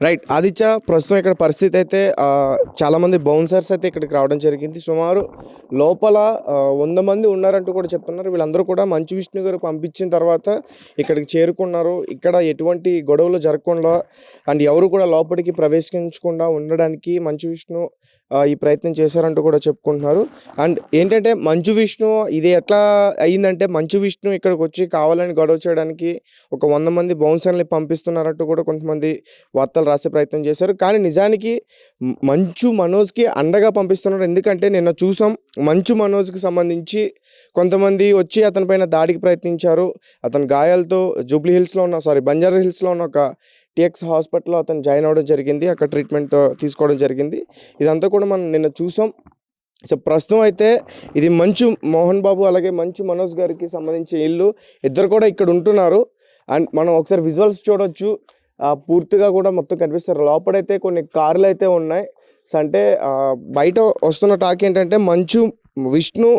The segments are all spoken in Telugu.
రైట్. ఆదిత్య, ప్రస్తుతం ఇక్కడ పరిస్థితి అయితే చాలామంది బౌన్సర్స్ అయితే ఇక్కడికి రావడం జరిగింది. సుమారు లోపల 100 మంది ఉన్నారంటూ కూడా చెప్తున్నారు. వీళ్ళందరూ కూడా మంచు విష్ణు గారు పంపించిన తర్వాత ఇక్కడికి చేరుకున్నారు. ఇక్కడ ఎటువంటి గొడవలు జరగకుండా అండ్ ఎవరు కూడా లోపలికి ప్రవేశించకుండా ఉండడానికి మంచు విష్ణు ఈ ప్రయత్నం చేశారంటూ కూడా చెప్పుకుంటున్నారు. అండ్ ఏంటంటే మంచు విష్ణు ఇది ఎట్లా అయిందంటే, మంచు విష్ణు ఇక్కడికి వచ్చి కావాలని గొడవ చేయడానికి ఒక 100 మంది బౌన్సర్‌ని పంపిస్తున్నారంటూ కూడా కొంతమంది వార్తలు రాసే ప్రయత్నం చేశారు. కానీ నిజానికి మంచు మనోజ్‌కి అండగా పంపిస్తున్నారు. ఎందుకంటే నిన్న చూసాం, మంచు మనోజ్‌కి సంబంధించి కొంతమంది వచ్చి అతని పైన దాడికి ప్రయత్నించారు. అతను గాయాలతో బంజారా హిల్స్‌లో ఉన్న ఒక టీఎక్స్ హాస్పిటల్‌లో అతను జాయిన్ అవ్వడం జరిగింది. అక్కడ ట్రీట్మెంట్ తీసుకోవడం జరిగింది. ఇదంతా కూడా మనం నిన్న చూసాం. సో ప్రస్తుతం అయితే ఇది మంచు మోహన్ బాబు అలాగే మంచు మనోజ్ గారికి సంబంధించి ఇల్లు. ఇద్దరు కూడా ఇక్కడ ఉంటున్నారు. అండ్ మనం ఒకసారి విజువల్స్ చూడొచ్చు. పూర్తిగా కూడా మొత్తం కనిపిస్తారు. లోపలైతే కొన్ని కార్లు అయితే ఉన్నాయి. సో అంటే బయట వస్తున్న టాక్ ఏంటంటే, మంచు విష్ణు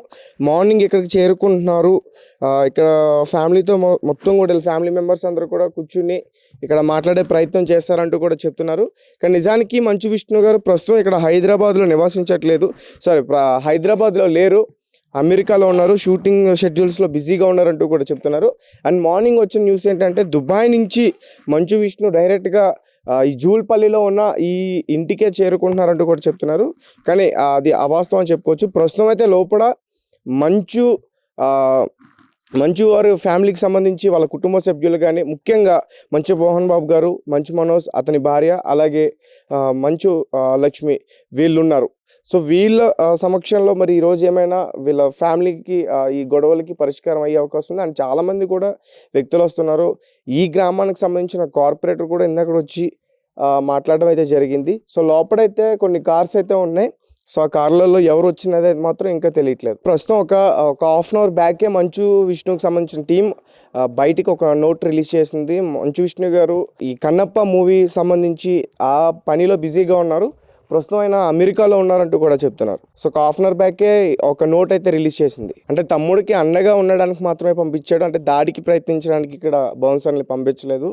మార్నింగ్ ఇక్కడికి చేరుకుంటున్నారు. ఇక్కడ ఫ్యామిలీతో మొత్తం కూడా ఫ్యామిలీ మెంబర్స్ అందరూ కూడా కూర్చుని ఇక్కడ మాట్లాడే ప్రయత్నం చేస్తారంటూ కూడా చెప్తున్నారు. కానీ నిజానికి మంచు విష్ణు గారు ప్రస్తుతం ఇక్కడ హైదరాబాద్లో నివసించట్లేదు. హైదరాబాద్లో లేరు, అమెరికాలో ఉన్నారు. షూటింగ్ షెడ్యూల్స్లో బిజీగా ఉన్నారంటూ కూడా చెప్తున్నారు. అండ్ మార్నింగ్ వచ్చిన న్యూస్ ఏంటంటే, దుబాయ్ నుంచి మంచు విష్ణు డైరెక్ట్గా ఈ జూల్పల్లిలో ఉన్న ఈ ఇంటికే చేరుకుంటున్నారంటూ కూడా చెప్తున్నారు. కానీ అది అవాస్తవం అని చెప్పుకోవచ్చు. ప్రస్తుతం అయితే లోపల మంచు మంచు వారి ఫ్యామిలీకి సంబంధించి వాళ్ళ కుటుంబ సభ్యులు కానీ, ముఖ్యంగా మంచు మోహన్ బాబు గారు, మంచు మనోజ్, అతని భార్య, అలాగే మంచు లక్ష్మి వీళ్ళున్నారు. సో వీళ్ళ సమక్షంలో మరి ఈరోజు ఏమైనా వీళ్ళ ఫ్యామిలీకి ఈ గొడవలకి పరిష్కారం అయ్యే అవకాశం ఉంది. అండ్ చాలామంది కూడా వ్యక్తులు వస్తున్నారు. ఈ గ్రామానికి సంబంధించిన కార్పొరేటర్ కూడా ఇందాక వచ్చి మాట్లాడడం అయితే జరిగింది. సో లోపలైతే కొన్ని కార్స్ అయితే ఉన్నాయి. సో ఆ కార్లలో ఎవరు వచ్చినది మాత్రం ఇంకా తెలియట్లేదు. ప్రస్తుతం ఒక హాఫ్ అన్ అవర్ బ్యాకే మంచు విష్ణుకి సంబంధించిన టీం బయటికి ఒక నోట్ రిలీజ్ చేసింది. మంచు విష్ణు గారు ఈ కన్నప్ప మూవీ సంబంధించి ఆ పనిలో బిజీగా ఉన్నారు. ప్రస్తుతం ఆయన అమెరికాలో ఉన్నారంటూ కూడా చెప్తున్నారు. సో ఒక హాఫ్ అన్ అవర్ బ్యాకే ఒక నోట్ అయితే రిలీజ్ చేసింది. అంటే తమ్ముడికి అండగా ఉండడానికి మాత్రమే పంపించాడు, అంటే దాడికి ప్రయత్నించడానికి ఇక్కడ బౌన్సర్ని పంపించలేదు.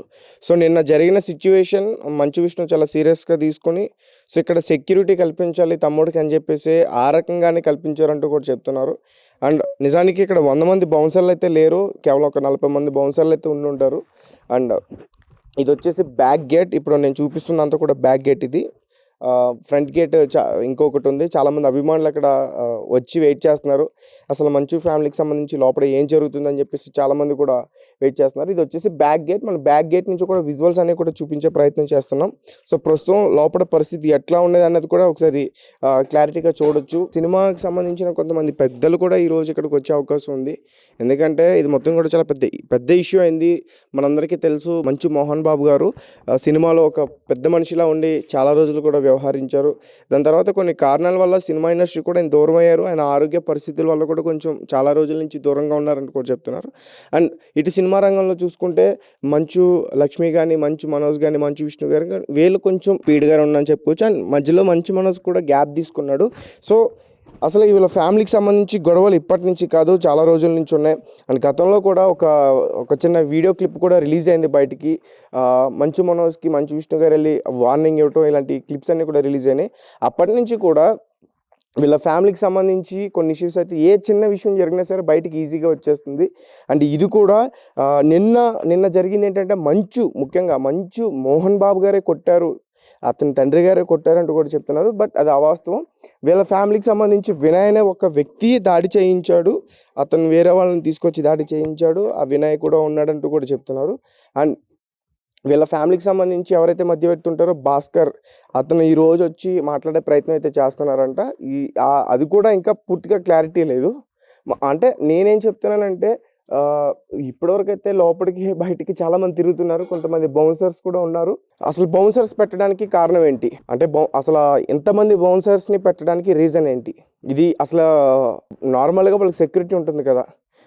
సో నిన్న జరిగిన సిచ్యువేషన్ మంచు విష్ణు చాలా సీరియస్గా తీసుకొని, సో ఇక్కడ సెక్యూరిటీ కల్పించాలి తమ్ముడికి అని చెప్పేసి ఆ రకంగానే కల్పించారంటూ కూడా చెప్తున్నారు. అండ్ నిజానికి ఇక్కడ 100 మంది బౌన్సర్లు అయితే లేరు, కేవలం ఒక 40 మంది బౌన్సర్లు అయితే ఉండి ఉంటారు. అండ్ ఇది వచ్చేసి బ్యాక్ గేట్. ఇప్పుడు నేను చూపిస్తున్నంత కూడా బ్యాక్ గేట్. ఇది ఫ్రంట్ గేట్ ఇంకొకటి ఉంది. చాలామంది అభిమానులు అక్కడ వచ్చి వెయిట్ చేస్తున్నారు. అసలు మంచు ఫ్యామిలీకి సంబంధించి లోపల ఏం జరుగుతుందని చెప్పేసి చాలామంది కూడా వెయిట్ చేస్తున్నారు. ఇది వచ్చేసి బ్యాక్ గేట్. మన బ్యాక్ గేట్ నుంచి కూడా విజువల్స్ అనేవి కూడా చూపించే ప్రయత్నం చేస్తున్నాం. సో ప్రస్తుతం లోపల పరిస్థితి ఎట్లా ఉండేది అన్నది కూడా ఒకసారి క్లారిటీగా చూడొచ్చు. సినిమాకి సంబంధించిన కొంతమంది పెద్దలు కూడా ఈరోజు ఇక్కడికి వచ్చే అవకాశం ఉంది. ఎందుకంటే ఇది మొత్తం కూడా చాలా పెద్ద ఇష్యూ అయింది. మనందరికీ తెలుసు, మంచు మోహన్ బాబు గారు సినిమాలో ఒక పెద్ద మనిషిలా ఉండి చాలా రోజులు కూడా వ్యవహరించారు. దాని తర్వాత కొన్ని కారణాల వల్ల సినిమా ఇండస్ట్రీ కూడా ఆయన దూరం అయ్యారు. ఆయన ఆరోగ్య పరిస్థితుల వల్ల కూడా కొంచెం చాలా రోజుల నుంచి దూరంగా ఉన్నారని కూడా చెప్తున్నారు. అండ్ ఇటు సినిమా రంగంలో చూసుకుంటే మంచు లక్ష్మి కానీ, మంచు మనోజ్ కానీ, మంచు విష్ణు గారు కానీ వీళ్ళు కొంచెం స్పీడ్గా ఉన్నారని చెప్పుకోవచ్చు. అండ్ మధ్యలో మంచు మనోజ్ కూడా గ్యాప్ తీసుకున్నాడు. సో అసలు వీళ్ళ ఫ్యామిలీకి సంబంధించి గొడవలు ఇప్పటి నుంచి కాదు, చాలా రోజుల నుంచి ఉన్నాయి. అండ్ గతంలో కూడా ఒక చిన్న వీడియో క్లిప్ కూడా రిలీజ్ అయింది బయటికి. మంచు మనోజ్కి మంచు విష్ణు గారు వెళ్ళి వార్నింగ్ ఇవ్వటం, ఇలాంటి క్లిప్స్ అన్నీ కూడా రిలీజ్ అయినాయి. అప్పటి నుంచి కూడా వీళ్ళ ఫ్యామిలీకి సంబంధించి కొన్ని ఇష్యూస్ అయితే ఏ చిన్న విషయం జరిగినా సరే బయటికి ఈజీగా వచ్చేస్తుంది. అండ్ ఇది కూడా నిన్న జరిగింది ఏంటంటే, ముఖ్యంగా మంచు మోహన్ బాబు గారే కొట్టారు, అతని తండ్రి గారే కొట్టారంటూ కూడా చెప్తున్నారు. బట్ అది అవాస్తవం. వీళ్ళ ఫ్యామిలీకి సంబంధించి వినయ్ అనే ఒక వ్యక్తి దాడి చేయించాడు. అతను వేరే వాళ్ళని తీసుకొచ్చి దాడి చేయించాడు. ఆ వినయ్ కూడా ఉన్నాడంటూ కూడా చెప్తున్నారు. అండ్ వీళ్ళ ఫ్యామిలీకి సంబంధించి ఎవరైతే మధ్యవర్తి ఉంటారో భాస్కర్, అతను ఈరోజు వచ్చి మాట్లాడే ప్రయత్నం అయితే చేస్తున్నారంట. అది కూడా ఇంకా పూర్తిగా క్లారిటీ లేదు. అంటే నేనేం చెప్తున్నానంటే, ఇప్పటివరకు అయితే లోపలికి బయటికి చాలామంది తిరుగుతున్నారు. కొంతమంది బౌన్సర్స్ కూడా ఉన్నారు. అసలు బౌన్సర్స్ పెట్టడానికి కారణం ఏంటి అంటే, అసలు ఎంతమంది బౌన్సర్స్ని పెట్టడానికి రీజన్ ఏంటి? ఇది అసలు నార్మల్గా వాళ్ళకి సెక్యూరిటీ ఉంటుంది కదా,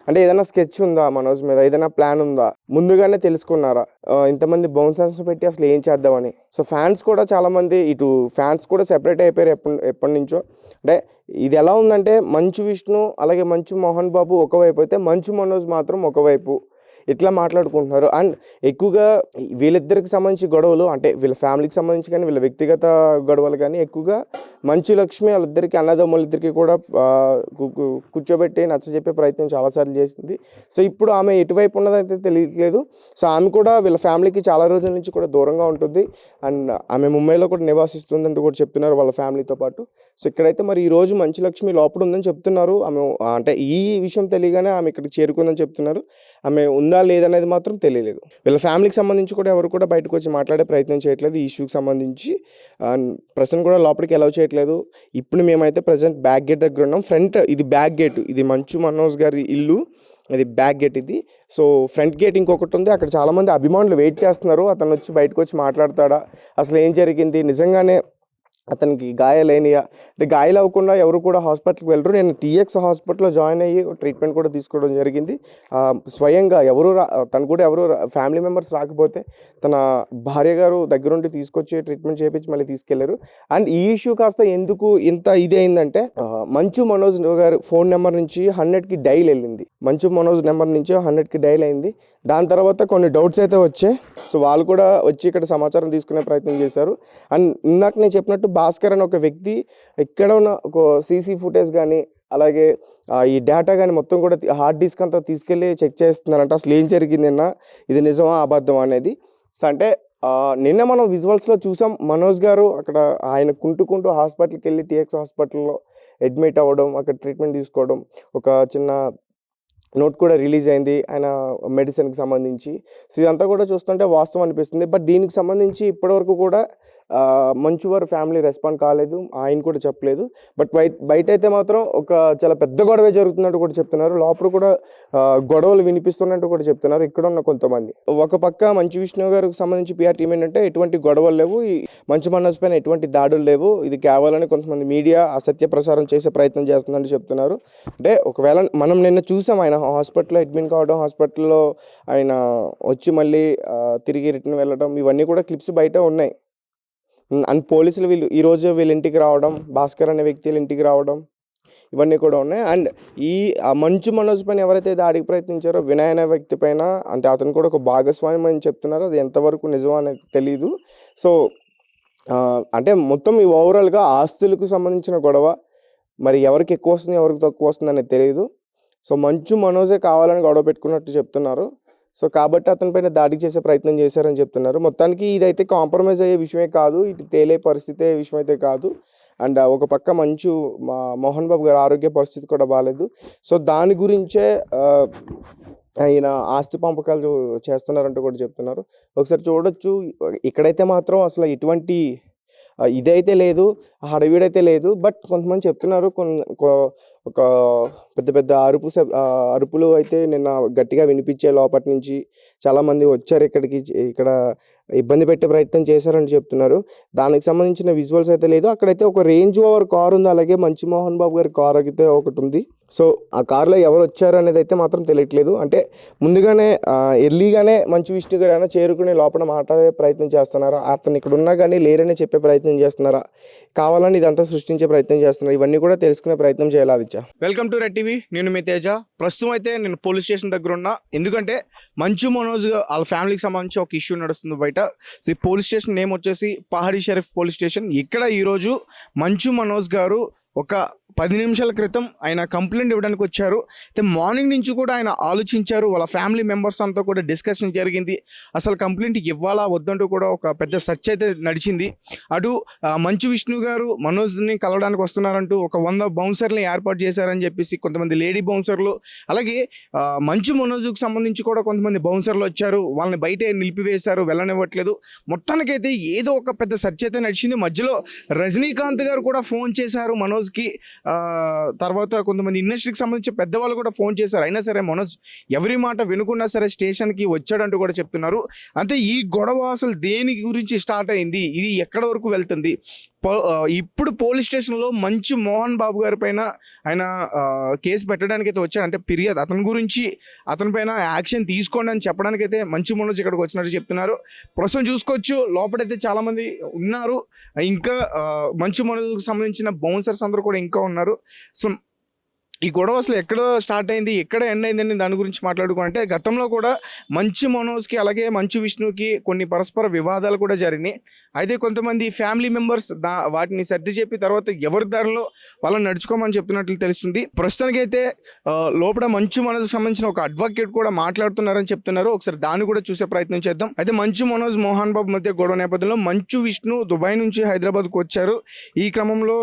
అంటే ఏదైనా స్కెచ్ ఉందా మనోజ్ మీద, ఏదైనా ప్లాన్ ఉందా, ముందుగానే తెలుసుకున్నారా ఇంతమంది బౌన్సర్స్ పెట్టి అసలు ఏం చేద్దామని? సో ఫ్యాన్స్ కూడా చాలామంది, ఇటు ఫ్యాన్స్ కూడా సెపరేట్ అయిపోయారు ఎప్పటి నుంచో. అంటే ఇది ఎలా ఉందంటే, మంచు విష్ణు అలాగే మంచు మోహన్ బాబు ఒకవైపు అయితే, మంచు మనోజ్ మాత్రం ఒకవైపు. ఇట్లా మాట్లాడుకుంటున్నారు. అండ్ ఎక్కువగా వీళ్ళిద్దరికి సంబంధించి గొడవలు అంటే వీళ్ళ ఫ్యామిలీకి సంబంధించి కానీ వీళ్ళ వ్యక్తిగత గొడవలు కానీ ఎక్కువగా మంచు లక్ష్మి వాళ్ళిద్దరికి అన్నదమ్ములిద్దరికి కూడా కూర్చోబెట్టి నచ్చజెప్పే ప్రయత్నం చాలాసార్లు చేసింది. సో ఇప్పుడు ఆమె ఎటువైపు ఉన్నదైతే తెలియట్లేదు. సో ఆమె కూడా వీళ్ళ ఫ్యామిలీకి చాలా రోజుల నుంచి కూడా దూరంగా ఉంటుంది. అండ్ ఆమె ముంబైలో కూడా నివాసిస్తుందంటూ కూడా చెప్తున్నారు వాళ్ళ ఫ్యామిలీతో పాటు. సో ఇక్కడైతే మరి ఈరోజు మంచు లక్ష్మి లోపల ఉందని చెప్తున్నారు. ఆమె అంటే ఈ విషయం తెలియగానే ఆమె ఇక్కడికి చేరుకుందని చెప్తున్నారు. ఆమె ఉందా లేదనేది మాత్రం తెలియలేదు. వీళ్ళ ఫ్యామిలీకి సంబంధించి కూడా ఎవరు కూడా బయటకు వచ్చి మాట్లాడే ప్రయత్నం చేయట్లేదు ఈ ఇష్యూకి సంబంధించి. ప్రజెంట్ కూడా లోపలికి అలౌ చేయట్లేదు. ఇప్పుడు మేమైతే ప్రజెంట్ బ్యాక్ గేట్ దగ్గర ఉన్నాం. ఫ్రంట్ ఇది బ్యాక్ గేట్, ఇది మంచు మనోజ్ గారి ఇల్లు, ఇది బ్యాక్ గేట్ ఇది. సో ఫ్రంట్ గేట్ ఇంకొకటి ఉంది. అక్కడ చాలామంది అభిమానులు వెయిట్ చేస్తున్నారు. అతను వచ్చి బయటకు వచ్చి మాట్లాడతాడా, అసలు ఏం జరిగింది, నిజంగానే అతనికి గాయాలైనయా అంటే గాయాలు అవ్వకుండా ఎవరు కూడా హాస్పిటల్కి వెళ్ళరు. నేను టీఎక్స్ హాస్పిటల్లో జాయిన్ అయ్యి ట్రీట్మెంట్ కూడా తీసుకోవడం జరిగింది. స్వయంగా తను కూడా ఎవరు ఫ్యామిలీ మెంబర్స్ రాకపోతే తన భార్య గారు దగ్గరుండి తీసుకొచ్చి ట్రీట్మెంట్ చేయించి మళ్ళీ తీసుకెళ్లారు. అండ్ ఈ ఇష్యూ కాస్త ఎందుకు ఇంత ఇది అయిందంటే మంచు మనోజ్ గారు ఫోన్ నెంబర్ నుంచి 100కి డైల్ వెళ్ళింది. మంచు మనోజ్ నెంబర్ నుంచి 100కి డైల్ అయింది. దాని తర్వాత కొన్ని డౌట్స్ అయితే వచ్చాయి. సో వాళ్ళు కూడా వచ్చి ఇక్కడ సమాచారం తీసుకునే ప్రయత్నం చేశారు. అండ్ ఇందాక నేను చెప్పినట్టు భాస్కర్ అని ఒక వ్యక్తి ఇక్కడ ఉన్న ఒక సీసీ ఫుటేజ్ కానీ అలాగే ఈ డేటా కానీ మొత్తం కూడా హార్డ్ డిస్క్ అంతా తీసుకెళ్ళి చెక్ చేస్తున్నారంట. అసలు ఏం జరిగింది అన్న, ఇది నిజమా అబద్ధమా అనేది. సో అంటే నిన్న మనం విజువల్స్లో చూసాం మనోజ్ గారు అక్కడ ఆయన కుంటూ హాస్పిటల్కి వెళ్ళి టీఎక్స్ హాస్పిటల్లో అడ్మిట్ అవ్వడం, అక్కడ ట్రీట్మెంట్ తీసుకోవడం, ఒక చిన్న నోట్ కూడా రిలీజ్ అయింది ఆయన మెడిసిన్కి సంబంధించి. సో ఇదంతా కూడా చూస్తుంటే వాస్తవం అనిపిస్తుంది. బట్ దీనికి సంబంధించి ఇప్పటివరకు కూడా మంచు వారి ఫ్యామిలీ రెస్పాండ్ కాలేదు, ఆయన కూడా చెప్పలేదు. బట్ బయట అయితే మాత్రం ఒక చాలా పెద్ద గొడవ జరుగుతున్నట్టు కూడా చెప్తున్నారు. లోపల కూడా గొడవలు వినిపిస్తున్నట్టు కూడా చెప్తున్నారు ఇక్కడ ఉన్న కొంతమంది. ఒక పక్క మంచు విష్ణు గారికి సంబంధించి పిఆర్ టీం ఏంటంటే ఎటువంటి గొడవలు లేవు, ఈ మంచు మనోజ్ పైన ఎటువంటి దాడులు లేవు, ఇది కేవలం కొంతమంది మీడియా అసత్య ప్రసారం చేసే ప్రయత్నం చేస్తుందని చెప్తున్నారు. అంటే ఒకవేళ మనం నిన్న చూసాం ఆయన హాస్పిటల్లో అడ్మిట్ కావడం, హాస్పిటల్లో ఆయన వచ్చి మళ్ళీ తిరిగి రిటర్న్ వెళ్ళడం, ఇవన్నీ కూడా క్లిప్స్ బయట ఉన్నాయి. అండ్ పోలీసులు ఈరోజు వీళ్ళ ఇంటికి రావడం, భాస్కర్ అనే వ్యక్తుల ఇంటికి రావడం, ఇవన్నీ కూడా ఉన్నాయి. అండ్ ఈ మంచు మనోజ్ పైన ఎవరైతే దాడికి ప్రయత్నించారో వినయ్ అనే వ్యక్తి పైన, అంటే అతను కూడా ఒక భాగస్వామ్యం అని చెప్తున్నారు. అది ఎంతవరకు నిజం అనేది తెలీదు. సో అంటే మొత్తం ఈ ఓవరాల్గా ఆస్తులకు సంబంధించిన గొడవ, మరి ఎవరికి ఎక్కువ వస్తుంది ఎవరికి తక్కువ వస్తుంది అనేది తెలియదు. సో మంచు మనోజే కావాలని గొడవ పెట్టుకున్నట్టు చెప్తున్నారు. సో కాబట్టి అతనిపైన దాడి చేసే ప్రయత్నం చేశారని చెప్తున్నారు. మొత్తానికి ఇదైతే కాంప్రమైజ్ అయ్యే విషయమే కాదు, ఇటు తేలే పరిస్థితి విషయం అయితే కాదు. అండ్ ఒక పక్క మోహన్ బాబు గారి ఆరోగ్య పరిస్థితి కూడా బాగాలేదు. సో దాని గురించే ఆయన ఆస్తి పంపకాలు చేస్తున్నారంటూ కూడా చెప్తున్నారు. ఒకసారి చూడొచ్చు, ఇక్కడైతే మాత్రం అసలు ఎటువంటి ఇదైతే లేదు, హడావిడైతే లేదు. బట్ కొంతమంది చెప్తున్నారు ఒక పెద్ద అరుపులు అయితే నిన్న గట్టిగా వినిపించే లోపటి నుంచి చాలామంది వచ్చారు ఇక్కడ ఇబ్బంది పెట్టే ప్రయత్నం చేశారని చెప్తున్నారు. దానికి సంబంధించిన విజువల్స్ అయితే లేదు. అక్కడైతే ఒక రేంజ్ ఓవర్ కార్ ఉంది, అలాగే మంచు మోహన్ బాబు గారి కార్ అయితే ఒకటి ఉంది. సో ఆ కార్లో ఎవరు వచ్చారు అనేది అయితే మాత్రం తెలియట్లేదు. అంటే ముందుగానే ఎర్లీగానే మంచు విష్ణు గారు అయినా చేరుకుని లోపల మాట్లాడే ప్రయత్నం చేస్తున్నారా, అతను ఇక్కడ ఉన్నా కానీ లేరనే చెప్పే ప్రయత్నం చేస్తున్నారా, కావాలని ఇదంతా సృష్టించే ప్రయత్నం చేస్తున్నారు, ఇవన్నీ కూడా తెలుసుకునే ప్రయత్నం చేయాలి. Aditya, welcome to red TV. నేను మీ తేజ. ప్రస్తుతం అయితే నేను పోలీస్ స్టేషన్ దగ్గర ఉన్నా, ఎందుకంటే మంచు మనోజ్ వాళ్ళ ఫ్యామిలీకి సంబంధించి ఒక ఇష్యూ నడుస్తుంది బయట. సో ఈ పోలీస్ స్టేషన్ నేమ్ వచ్చేసి పహాడీ షరీఫ్ పోలీస్ స్టేషన్. ఇక్కడ ఈరోజు మంచు మనోజ్ గారు ఒక 10 నిమిషాల క్రితం ఆయన కంప్లైంట్ ఇవ్వడానికి వచ్చారు. అయితే మార్నింగ్ నుంచి కూడా ఆయన ఆలోచించారు, వాళ్ళ ఫ్యామిలీ మెంబర్స్ అంతా కూడా డిస్కషన్ జరిగింది. అసలు కంప్లైంట్ ఇవ్వాలా వద్దంటూ కూడా ఒక పెద్ద సెర్చ్ అయితే నడిచింది. అటు మంచు విష్ణు గారు మనోజ్ని కలవడానికి వస్తున్నారంటూ ఒక 100 బౌన్సర్ని ఏర్పాటు చేశారని చెప్పేసి కొంతమంది లేడీ బౌన్సర్లు, అలాగే మంచు మనోజ్కి సంబంధించి కూడా కొంతమంది బౌన్సర్లు వచ్చారు, వాళ్ళని బయటే నిలిపివేశారు, వెళ్ళనివ్వట్లేదు. మొత్తానికైతే ఏదో ఒక పెద్ద సెర్చ్ అయితే నడిచింది. మధ్యలో రజనీకాంత్ గారు కూడా ఫోన్ చేశారు మనోజ్కి. తర్వాత కొంతమంది ఇండస్ట్రీకి సంబంధించి పెద్దవాళ్ళు కూడా ఫోన్ చేశారు. అయినా సరే మనోజ్ ఎవరి మాట వినుకున్నా సరే స్టేషన్కి వచ్చాడంటూ కూడా చెప్తున్నారు. అంటే ఈ గొడవ అసలు దేని గురించి స్టార్ట్ అయింది, ఇది ఎక్కడ వరకు వెళ్తుంది, ఇప్పుడు పోలీస్ స్టేషన్లో మంచు మోహన్ బాబు గారి పైన ఆయన కేసు పెట్టడానికి అయితే వచ్చాడు. అంటే ఫిర్యాదు అతని గురించి, అతని పైన యాక్షన్ తీసుకోండి అని చెప్పడానికి అయితే మంచు మనోజ్ ఇక్కడికి వచ్చినట్టు చెప్తున్నారు. ప్రస్తుతం చూసుకోవచ్చు లోపలైతే చాలామంది ఉన్నారు. ఇంకా మంచు మనోజ్కి సంబంధించిన బౌన్సర్స్ అందరూ కూడా ఇంకా ఉన్నారు. సో ఈ గొడవ అసలు ఎక్కడ స్టార్ట్ అయింది, ఎక్కడ ఎండ్ అయిందని దాని గురించి మాట్లాడుకుంటే, గతంలో కూడా మంచు మనోజ్కి అలాగే మంచు విష్ణుకి కొన్ని పరస్పర వివాదాలు కూడా జరిగినాయి. అయితే కొంతమంది ఫ్యామిలీ మెంబర్స్ వాటిని సర్ది చెప్పి తర్వాత ఎవరి దారిలో వాళ్ళని నడుచుకోమని చెప్తున్నట్లు తెలుస్తుంది. ప్రస్తుతానికైతే లోపల మంచు మనోజ్ సంబంధించిన ఒక అడ్వకేట్ కూడా మాట్లాడుతున్నారని చెప్తున్నారు. ఒకసారి దాన్ని కూడా చూసే ప్రయత్నం చేద్దాం. అయితే మంచు మనోజ్ మోహన్ బాబు మధ్య గొడవ నేపథ్యంలో మంచు విష్ణు దుబాయ్ నుంచి హైదరాబాద్కు వచ్చారు. ఈ క్రమంలో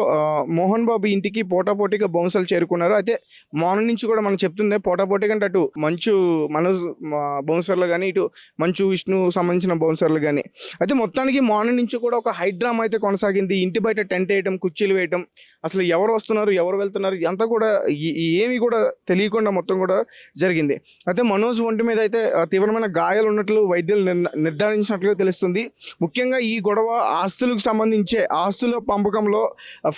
మోహన్ బాబు ఇంటికి పోటాపోటీగా బౌన్సర్లు చేరుకున్నారు. అయితే మార్నింగ్ నుంచి కూడా మనం చెప్తుంది పోటాపోటీగా అంటే అటు మంచు మనోజ్ బౌన్సర్లు కానీ ఇటు మంచు విష్ణు సంబంధించిన బౌన్సర్లు కానీ. అయితే మొత్తానికి మార్నింగ్ నుంచి కూడా ఒక హైడ్రామా అయితే కొనసాగింది. ఇంటి బయట టెంట్ వేయటం, కుర్చీలు వేయటం, అసలు ఎవరు వస్తున్నారు ఎవరు వెళ్తున్నారు అంతా కూడా ఏమి కూడా తెలియకుండా మొత్తం కూడా జరిగింది. అయితే మనోజ్ ఒంటి మీద అయితే తీవ్రమైన గాయాలు ఉన్నట్లు వైద్యులు నిర్ధారించినట్లుగా తెలుస్తుంది. ముఖ్యంగా ఈ గొడవ ఆస్తులకు సంబంధించే ఆస్తుల పంపకంలో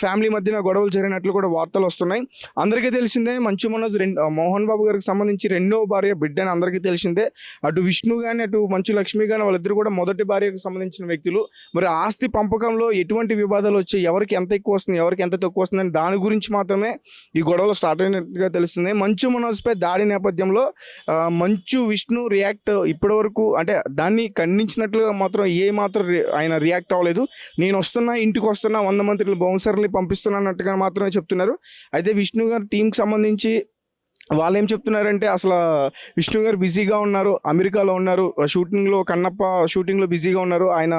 ఫ్యామిలీ మధ్యన గొడవలు జరిగినట్లు కూడా వార్తలు వస్తున్నాయి. అందరికీ తెలిసిందే మంచు మనోజ్ మోహన్ బాబు గారికి సంబంధించి రెండో భార్య బిడ్డ అని అందరికీ తెలిసిందే. అటు విష్ణు కానీ అటు మంచు లక్ష్మి కానీ వాళ్ళిద్దరు కూడా మొదటి భార్యకు సంబంధించిన వ్యక్తులు. మరి ఆస్తి పంపకంలో ఎటువంటి వివాదాలు వచ్చాయి, ఎవరికి ఎంత ఎక్కువ వస్తుంది ఎవరికి ఎంత తక్కువ వస్తుందని దాని గురించి మాత్రమే ఈ గొడవలు స్టార్ట్ అయినట్టుగా తెలుస్తుంది. మంచు మనోజ్పై దాడి నేపథ్యంలో మంచు విష్ణు రియాక్ట్ ఇప్పటి వరకు అంటే దాన్ని ఖండించినట్లుగా మాత్రం ఆయన రియాక్ట్ అవ్వలేదు. నేను వస్తున్నా, ఇంటికి వస్తున్నా, 100 మంది బౌన్సర్ని పంపిస్తున్నట్టుగా మాత్రమే చెప్తున్నారు. అయితే విష్ణు గారు టీంకి సంబంధించి వాళ్ళు ఏం చెప్తున్నారంటే అసలు విష్ణు గారు బిజీగా ఉన్నారు, అమెరికాలో ఉన్నారు, షూటింగ్లో కన్నప్ప షూటింగ్లో బిజీగా ఉన్నారు, ఆయన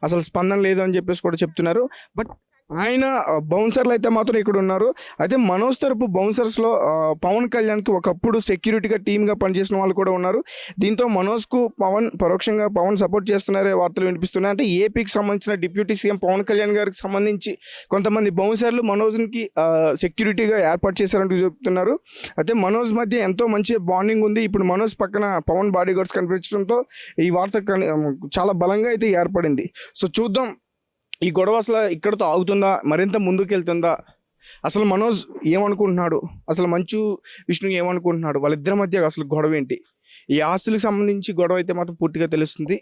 అసలు స్పందన లేదు అని చెప్పేసి కూడా చెప్తున్నారు. బట్ ఆయన బౌన్సర్లు అయితే మాత్రం ఇక్కడ ఉన్నారు. అయితే మనోజ్ తరపు బౌన్సర్స్లో పవన్ కళ్యాణ్కి ఒకప్పుడు సెక్యూరిటీగా టీమ్గా పనిచేసిన వాళ్ళు కూడా ఉన్నారు. దీంతో మనోజ్కు పరోక్షంగా పవన్ సపోర్ట్ చేస్తున్నారే వార్తలు వినిపిస్తున్నాయి. అంటే ఏపీకి సంబంధించిన డిప్యూటీ సీఎం పవన్ కళ్యాణ్ గారికి సంబంధించి కొంతమంది బౌన్సర్లు మనోజ్కి సెక్యూరిటీగా ఏర్పాటు చేశారంటూ చెప్తున్నారు. అయితే మనోజ్ మధ్య ఎంతో మంచి బాండింగ్ ఉంది. ఇప్పుడు మనోజ్ పక్కన పవన్ బాడీ గార్డ్స్ కనిపించడంతో ఈ వార్త చాలా బలంగా అయితే ఏర్పడింది. సో చూద్దాం ఈ గొడవ అసలు ఇక్కడతో ఆగుతుందా, మరింత ముందుకు వెళ్తుందా, అసలు మనోజ్ ఏమనుకుంటున్నాడు, అసలు మంచు విష్ణు ఏమనుకుంటున్నాడు, వాళ్ళిద్దరి మధ్య అసలు గొడవ ఏంటి, ఈ ఆస్తులకు సంబంధించి గొడవ అయితే మాత్రం పూర్తిగా తెలుస్తుంది.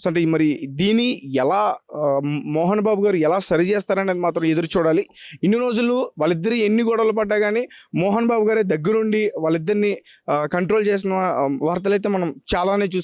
సో అంటే మరి దీన్ని ఎలా మోహన్ బాబు గారు ఎలా సరి చేస్తారనేది మాత్రం ఎదురు చూడాలి. ఇన్ని రోజులు వాళ్ళిద్దరు ఎన్ని గొడవలు పడ్డా కానీ మోహన్ బాబు గారే దగ్గరుండి వాళ్ళిద్దరిని కంట్రోల్ చేసిన వార్తలు అయితే మనం చాలానే